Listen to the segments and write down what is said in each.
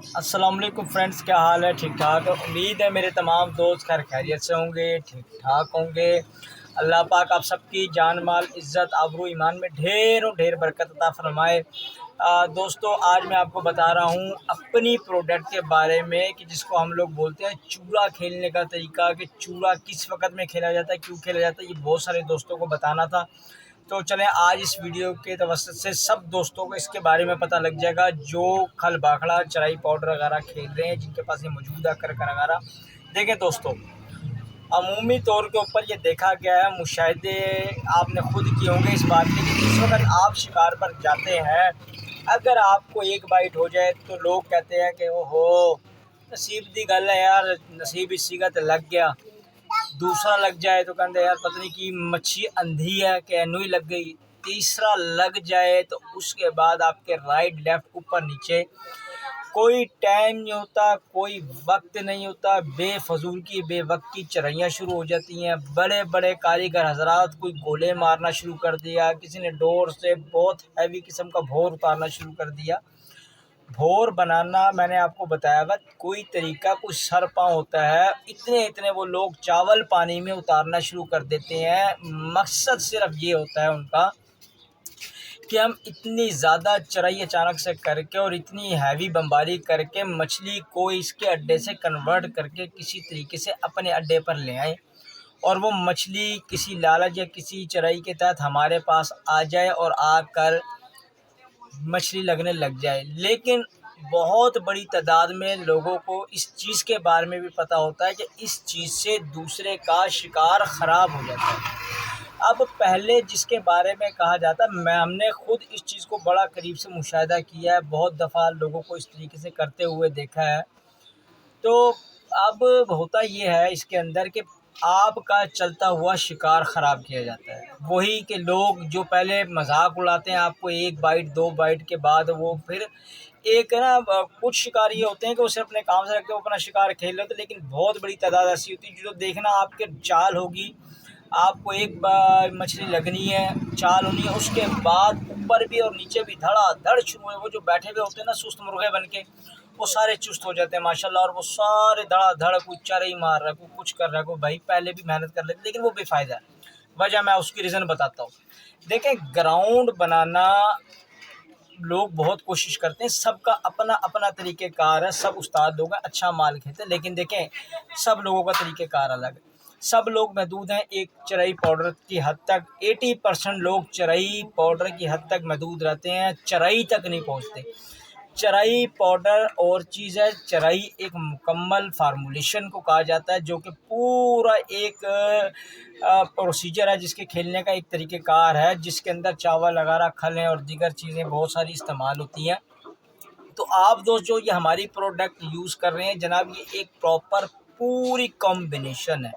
अस्सलाम वालेकुम फ्रेंड्स, क्या हाल है? ठीक ठाक। उम्मीद है मेरे तमाम दोस्त खैर खैरियत से होंगे, ठीक ठाक होंगे। अल्लाह पाक आप सबकी जान माल इज़्ज़त आबरू ईमान में ढेरों ढेर बरकत अता फरमाए। दोस्तों, आज मैं आपको बता रहा हूँ अपनी प्रोडक्ट के बारे में कि जिसको हम लोग बोलते हैं चूड़ा खेलने का तरीका, कि चूड़ा किस वक़्त में खेला जाता है, क्यों खेला जाता है, ये बहुत सारे दोस्तों को बताना था। तो चलें, आज इस वीडियो के तवज्जुह से सब दोस्तों को इसके बारे में पता लग जाएगा जो खल बाखड़ा चराई पाउडर वगैरह खेल रहे हैं, जिनके पास ये मौजूद है कर वगैरह। देखें दोस्तों, अमूमी तौर के ऊपर ये देखा गया है, मुशाहिदे आपने खुद किए होंगे इस बात के कि जिस वक्त आप शिकार पर जाते हैं, अगर आपको एक बाइट हो जाए तो लोग कहते हैं कि ओहो नसीब दी गल है यार, नसीब इसी का तो लग गया। दूसरा लग जाए तो कहते यार पता नहीं कि मच्छी अंधी है कि एनू ही लग गई। तीसरा लग जाए तो उसके बाद आपके राइट लेफ्ट ऊपर नीचे कोई टाइम नहीं होता, कोई वक्त नहीं होता, बेफजूल की बेवक्त की चराइयाँ शुरू हो जाती हैं। बड़े बड़े कारीगर हजरात कोई गोले मारना शुरू कर दिया, किसी ने डोर से बहुत हैवी किस्म का भोर उतारना शुरू कर दिया। भोर बनाना मैंने आपको बताया था, कोई तरीका कुछ सर पाँव होता है, इतने इतने वो लोग चावल पानी में उतारना शुरू कर देते हैं। मकसद सिर्फ ये होता है उनका कि हम इतनी ज़्यादा चराई अचानक से करके और इतनी हैवी बमबारी करके मछली को इसके अड्डे से कन्वर्ट करके किसी तरीके से अपने अड्डे पर ले आएँ और वो मछली किसी लालच या किसी चराई के तहत हमारे पास आ जाए और आकर मछली लगने लग जाए। लेकिन बहुत बड़ी तादाद में लोगों को इस चीज़ के बारे में भी पता होता है कि इस चीज़ से दूसरे का शिकार ख़राब हो जाता है। अब पहले जिसके बारे में कहा जाता है, मैं हमने खुद इस चीज़ को बड़ा करीब से मुशाहिदा किया है, बहुत दफ़ा लोगों को इस तरीके से करते हुए देखा है। तो अब होता ये है इसके अंदर कि आपका चलता हुआ शिकार ख़राब किया जाता है। वही कि लोग जो पहले मज़ाक उड़ाते हैं आपको 1 बाइट 2 बाइट के बाद, वो फिर एक है ना, कुछ शिकार ये होते हैं कि वो सिर्फ़ अपने काम से रख के वो अपना शिकार खेल लेते हैं, लेकिन बहुत बड़ी तादाद ऐसी होती है जो देखना आपके चाल होगी, आपको एक बार मछली लगनी है, चाल होनी है, उसके बाद ऊपर भी और नीचे भी धड़ाधड़ शुरू है। वो जो बैठे हुए होते हैं ना सुस्त मुर्गे बन के, वो सारे चुस्त हो जाते हैं माशाल्लाह, और वो सारे धड़ाधड़ कोई चर ही मार रहा है, कोई कुछ कर रहा है, कोई भाई पहले भी मेहनत कर लेते, लेकिन वो बेफ़ायदा है। वजह मैं उसकी रीज़न बताता हूँ। देखें, ग्राउंड बनाना लोग बहुत कोशिश करते हैं, सबका अपना अपना तरीक़ेकार है, सब उस्ताद लोग हैं, अच्छा माल खेलते हैं, लेकिन देखें सब लोगों का तरीक़ेकार अलग है। सब लोग महदूद हैं एक चराई पाउडर की हद तक। 80% लोग चराई पाउडर की हद तक महदूद रहते हैं, चराई तक नहीं पहुंचते। चराई पाउडर और चीज़ है, चराई एक मुकम्मल फार्मूलेशन को कहा जाता है, जो कि पूरा एक प्रोसीजर है, जिसके खेलने का एक तरीक़ेकार है, जिसके अंदर चावल वगैरह खल हैं और दीगर चीज़ें बहुत सारी इस्तेमाल होती हैं। तो आप दोस्त जो ये हमारी प्रोडक्ट यूज़ कर रहे हैं जनाब, ये एक प्रॉपर पूरी कॉम्बिनेशन है।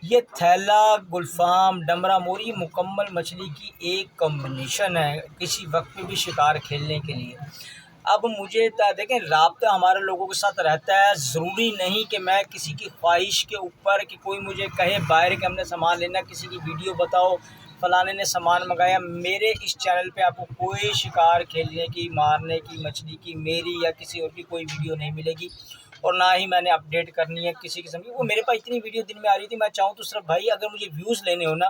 ये थैला, गुलफाम, डमरा मोरी मुकम्मल मछली की एक कॉम्बिनेशन है किसी वक्त में भी शिकार खेलने के लिए। अब मुझे देखें, राब्ता हमारे लोगों के साथ रहता है। ज़रूरी नहीं कि मैं किसी की ख्वाहिश के ऊपर कि कोई मुझे कहे बाहर के हमने सामान लेना, किसी की वीडियो बताओ फ़लाने ने सामान मंगाया। मेरे इस चैनल पे आपको कोई शिकार खेलने की, मारने की, मछली की, मेरी या किसी और की कोई वीडियो नहीं मिलेगी, और ना ही मैंने अपडेट करनी है किसी किस्म की। वो मेरे पास इतनी वीडियो दिन में आ रही थी, मैं चाहूँ तो सिर्फ भाई अगर मुझे व्यूज़ लेने हो ना,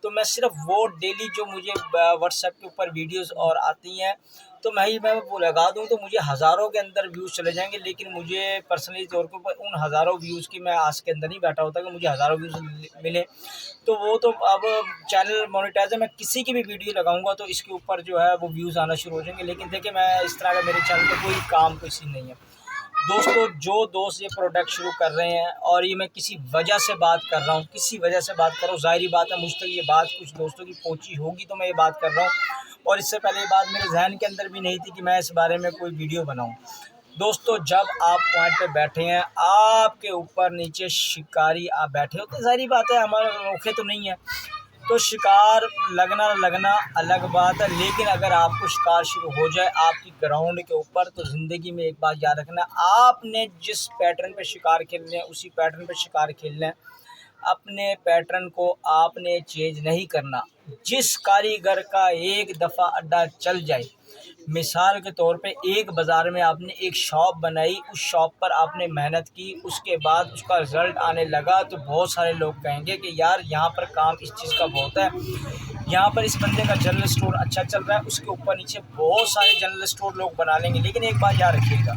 तो मैं सिर्फ वो डेली जो मुझे व्हाट्सएप के ऊपर वीडियोस और आती हैं, तो मैं वो लगा दूँ तो मुझे हज़ारों के अंदर व्यूज़ चले जाएंगे। लेकिन मुझे पर्सनली तौर के ऊपर उन हज़ारों व्यूज़ की मैं आस के अंदर नहीं बैठा होता कि मुझे हज़ारों व्यूज़ मिले। तो वो तो अब चैनल मोनेटाइज है, मैं किसी की भी वीडियो लगाऊंगा तो इसके ऊपर जो है वो व्यूज़ आना शुरू हो जाएंगे। लेकिन देखिए, मैं इस तरह का मेरे चैनल पे कोई काम कोई सीन नहीं है। दोस्तों, जो दोस्त ये प्रोडक्ट शुरू कर रहे हैं, और ये मैं किसी वजह से बात कर रहा हूँ, किसी वजह से बात कर रहा हूँ, ज़ाहिरी बात है मुझ तक ये बात कुछ दोस्तों की पहुँची होगी तो मैं ये बात कर रहा हूँ, और इससे पहले ये बात मेरे जहन के अंदर भी नहीं थी कि मैं इस बारे में कोई वीडियो बनाऊँ। दोस्तों, जब आप पॉइंट पे बैठे हैं, आपके ऊपर नीचे शिकारी आप बैठे होते, ज़ाहिरी बात है हमारे मौके तो नहीं है, तो शिकार लगना लगना अलग बात है। लेकिन अगर आपको शिकार शुरू हो जाए आपकी ग्राउंड के ऊपर, तो ज़िंदगी में एक बात याद रखना, आपने जिस पैटर्न पे शिकार खेलना है उसी पैटर्न पे शिकार खेलना है। अपने पैटर्न को आपने चेंज नहीं करना। जिस कारीगर का एक दफ़ा अड्डा चल जाए, मिसाल के तौर पे एक बाज़ार में आपने एक शॉप बनाई, उस शॉप पर आपने मेहनत की, उसके बाद उसका रिज़ल्ट आने लगा, तो बहुत सारे लोग कहेंगे कि यार यहाँ पर काम इस चीज़ का बहुत है, यहाँ पर इस बंदे का जनरल स्टोर अच्छा चल रहा है, उसके ऊपर नीचे बहुत सारे जनरल स्टोर लोग बना लेंगे। लेकिन एक बात याद रखिएगा,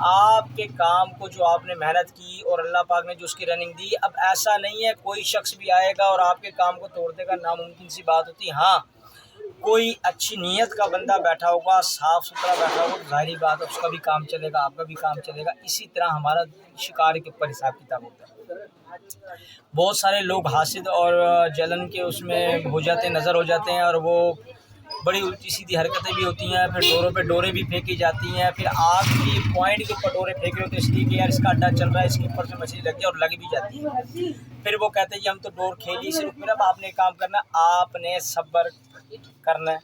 आपके काम को जो आपने मेहनत की और अल्लाह पाक ने जो उसकी रनिंग दी, अब ऐसा नहीं है कोई शख्स भी आएगा और आपके काम को तोड़ देगा, नामुमकिन सी बात होती है। हाँ, कोई अच्छी नीयत का बंदा बैठा होगा, साफ़ सुथरा बैठा होगा, तो ज़ाहिर बात है उसका भी काम चलेगा, आपका भी काम चलेगा। इसी तरह हमारा शिकार के ऊपर हिसाब किताब होता है। बहुत सारे लोग हासिद और जलन के उसमें हो जाते हैं, नज़र हो जाते हैं, और वो बड़ी उल्टी सीधी हरकतें भी होती हैं। फिर डोरों पे डोरे भी फेंकी जाती हैं, फिर आग की पॉइंट के ऊपर डोरे फेंके होते हैं इसलिए कि यार इसका अड्डा चल रहा है, इसके ऊपर से मछली लग जाए, और लग भी जाती है। फिर वो कहते हैं कि हम तो डोर खेल ही सिर्फ। फिर अब आपने काम करना, आपने सब्र करना है,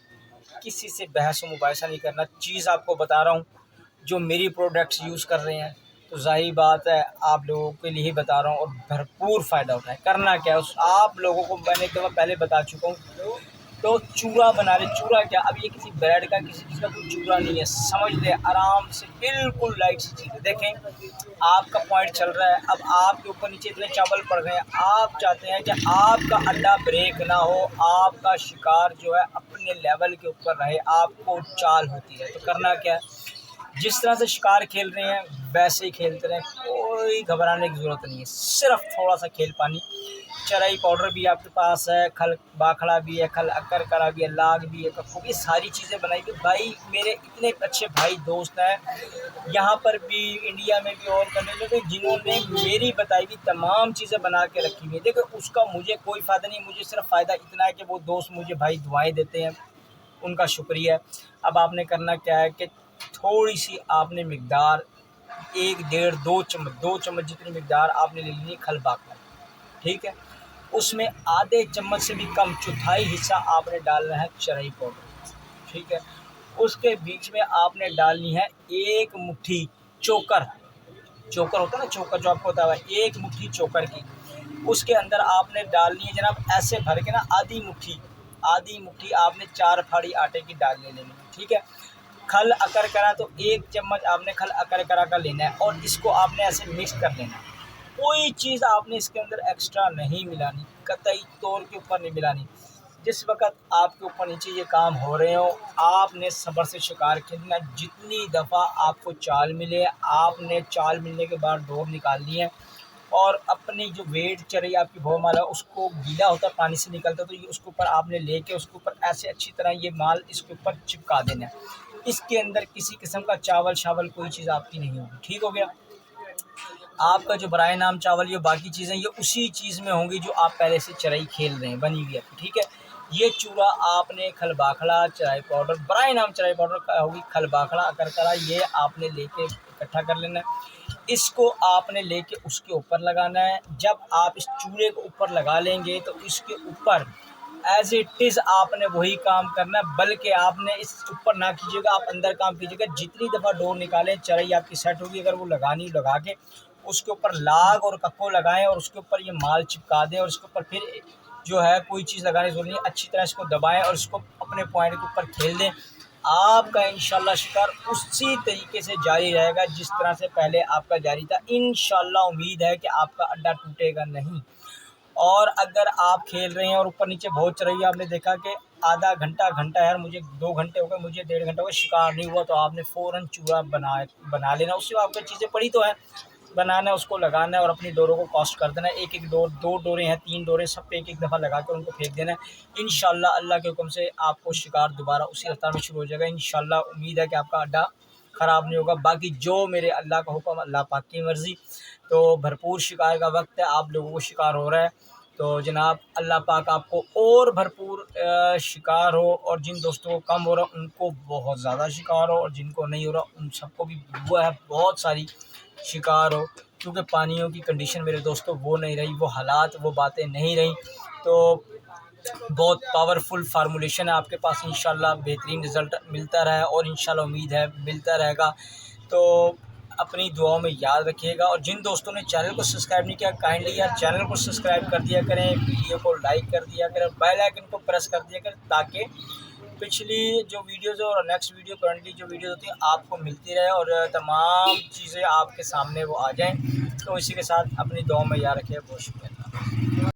किसी से बहस मुबाहिसा नहीं करना। चीज़ आपको बता रहा हूँ, जो मेरी प्रोडक्ट्स यूज़ कर रहे हैं, तो ज़ाहिर बात है आप लोगों के लिए ही बता रहा हूँ, और भरपूर फ़ायदा उठाएं। करना क्या है, उस आप लोगों को मैंने एक दफ़ा पहले बता चुका हूँ। तो चूरा बना ले। चूरा क्या, अब ये किसी ब्रेड का किसी चीज़ का कोई चूरा नहीं है, समझ ले आराम से, बिल्कुल लाइट सी चीज़ है। देखें आपका पॉइंट चल रहा है, अब आपके ऊपर नीचे इतने चावल पड़ गए हैं, आप चाहते हैं कि आपका अड्डा ब्रेक ना हो, आपका शिकार जो है अपने लेवल के ऊपर रहे, आपको चाल होती है। तो करना क्या है, जिस तरह से शिकार खेल रहे हैं वैसे ही खेलते रहें, कोई घबराने की ज़रूरत नहीं है। सिर्फ थोड़ा सा खेल पानी, चराई पाउडर भी आपके पास है, खल बाखड़ा भी है, खल अकर करा भी है, लाग भी है, कपूर, ये सारी चीज़ें बनाई हुई। भाई मेरे इतने अच्छे भाई दोस्त हैं यहाँ पर भी, इंडिया में भी, और कंट्री में, जिन्होंने मेरी बताई हुई तमाम चीज़ें बना के रखी हुई है। देखो उसका मुझे कोई फ़ायदा नहीं, मुझे सिर्फ फ़ायदा इतना है कि वो दोस्त मुझे भाई दुआएँ देते हैं, उनका शुक्रिया। अब आपने करना क्या है कि थोड़ी सी आपने मिकदार, 1 डेढ़ 2 चम्मच जितनी मिकदार आपने ले लेनी खल बाखड़ा, ठीक है। उसमें आधे चम्मच से भी कम, चौथाई हिस्सा आपने डालना है चराई पाउडर, ठीक है। उसके बीच में आपने डालनी है 1 मुट्ठी चोकर। चोकर होता है ना, चोकर जो आपको होता है, 1 मुट्ठी चोकर की उसके अंदर आपने डालनी है जनाब, ऐसे भर के ना आधी मुट्ठी आपने 4 फाड़ी आटे की डाल लेनी है, ठीक है। खल अकर करा तो 1 चम्मच आपने खल अकर करा का लेना है, और इसको आपने ऐसे मिक्स कर लेना है। कोई चीज़ आपने इसके अंदर एक्स्ट्रा नहीं मिलानी, कतई तौर के ऊपर नहीं मिलानी। जिस वक्त आपके ऊपर नीचे ये काम हो रहे हो, आपने सब्र से शिकार खेलना। जितनी दफ़ा आपको चाल मिले, आपने चाल मिलने के बाद डोर निकालनी है, और अपनी जो वेट चरई आपकी भौ माल है उसको, गीला होता है पानी से निकलता, तो ये उसके ऊपर आपने लेके उसके ऊपर ऐसे अच्छी तरह ये माल इसके ऊपर चिपका देना है। इसके अंदर किसी किस्म का चावल शावल कोई चीज़ आपकी नहीं होगी, ठीक हो गया। आपका जो बराए नाम चावल, ये बाकी चीज़ें ये उसी चीज़ में होंगी जो आप पहले से चराई खेल रहे हैं, बनी हुई है, ठीक है। ये चूरा आपने खल बाखड़ा, चराई पाउडर, बराए नाम चराई पाउडर का होगी, खल बाखड़ा अकर करा, ये आपने लेके इकट्ठा कर लेना है। इसको आपने लेके उसके ऊपर लगाना है। जब आप इस चूरे को ऊपर लगा लेंगे तो इसके ऊपर एज इट इज़ आपने वही काम करना है, बल्कि आपने इस ऊपर ना कीजिएगा, आप अंदर काम कीजिएगा। जितनी दफ़ा डोर निकालें चराई आपकी सेट होगी, अगर वो लगानी लगा के उसके ऊपर लाग और कक्को लगाएं, और उसके ऊपर ये माल चिपका दें, और उसके ऊपर फिर जो है कोई चीज़ लगाने की ज़रूरत नहीं, अच्छी तरह इसको दबाएं और इसको अपने पॉइंट के ऊपर खेल दें। आपका इंशाल्लाह शिकार उसी तरीके से जारी रहेगा जिस तरह से पहले आपका जारी था। इंशाल्लाह उम्मीद है कि आपका अड्डा टूटेगा नहीं। और अगर आप खेल रहे हैं और ऊपर नीचे बहुत चल रही है, आपने देखा कि आधा घंटा यार मुझे 2 घंटे हो गए, मुझे 1.5 घंटा हो गया, शिकार नहीं हुआ, तो आपने फ़ौरन चूरा बना लेना। उससे आपको चीज़ें पड़ी तो है, बनाना है, उसको लगाना है और अपनी डोरों को कास्ट कर देना है। एक डोर, 2 डोरें हैं, 3 डोरें, सब पे एक दफ़ा लगा कर उनको फेंक देना है। इंशाल्लाह अल्लाह के हुक्म से आपको शिकार दोबारा उसी रफ्तार में शुरू हो जाएगा। इंशाल्लाह उम्मीद है कि आपका अड्डा ख़राब नहीं होगा। बाकी जो मेरे अल्लाह का हुक्म, अल्लाह पाक की मर्ज़ी, तो भरपूर शिकार का वक्त है, आप लोगों को शिकार हो रहा है, तो जनाब अल्लाह पाक आपको और भरपूर शिकार हो, और जिन दोस्तों को कम हो रहा उनको बहुत ज़्यादा शिकार हो, और जिनको नहीं हो रहा उन सबको भी हुआ है बहुत सारी शिकार हो। क्योंकि पानियों की कंडीशन मेरे दोस्तों वो नहीं रही, वो हालात, वो बातें नहीं रहीं। तो बहुत पावरफुल फार्मूलेशन है आपके पास, इंशाल्लाह बेहतरीन रिज़ल्ट मिलता रहा, और इंशाल्लाह उम्मीद है मिलता रहेगा। तो अपनी दुआओं में याद रखिएगा। और जिन दोस्तों ने चैनल को सब्सक्राइब नहीं किया, काइंडली यार चैनल को सब्सक्राइब कर दिया करें, वीडियो को लाइक कर दिया करें, बेल आइकन को प्रेस कर दिया करें, ताकि पिछली जो वीडियोज़ और नेक्स्ट वीडियो करंटली जो वीडियो होती है आपको मिलती रहे और तमाम चीज़ें आपके सामने वो आ जाएँ। तो इसी के साथ अपनी दुआओं में याद रखिए। बहुत शुक्रिया।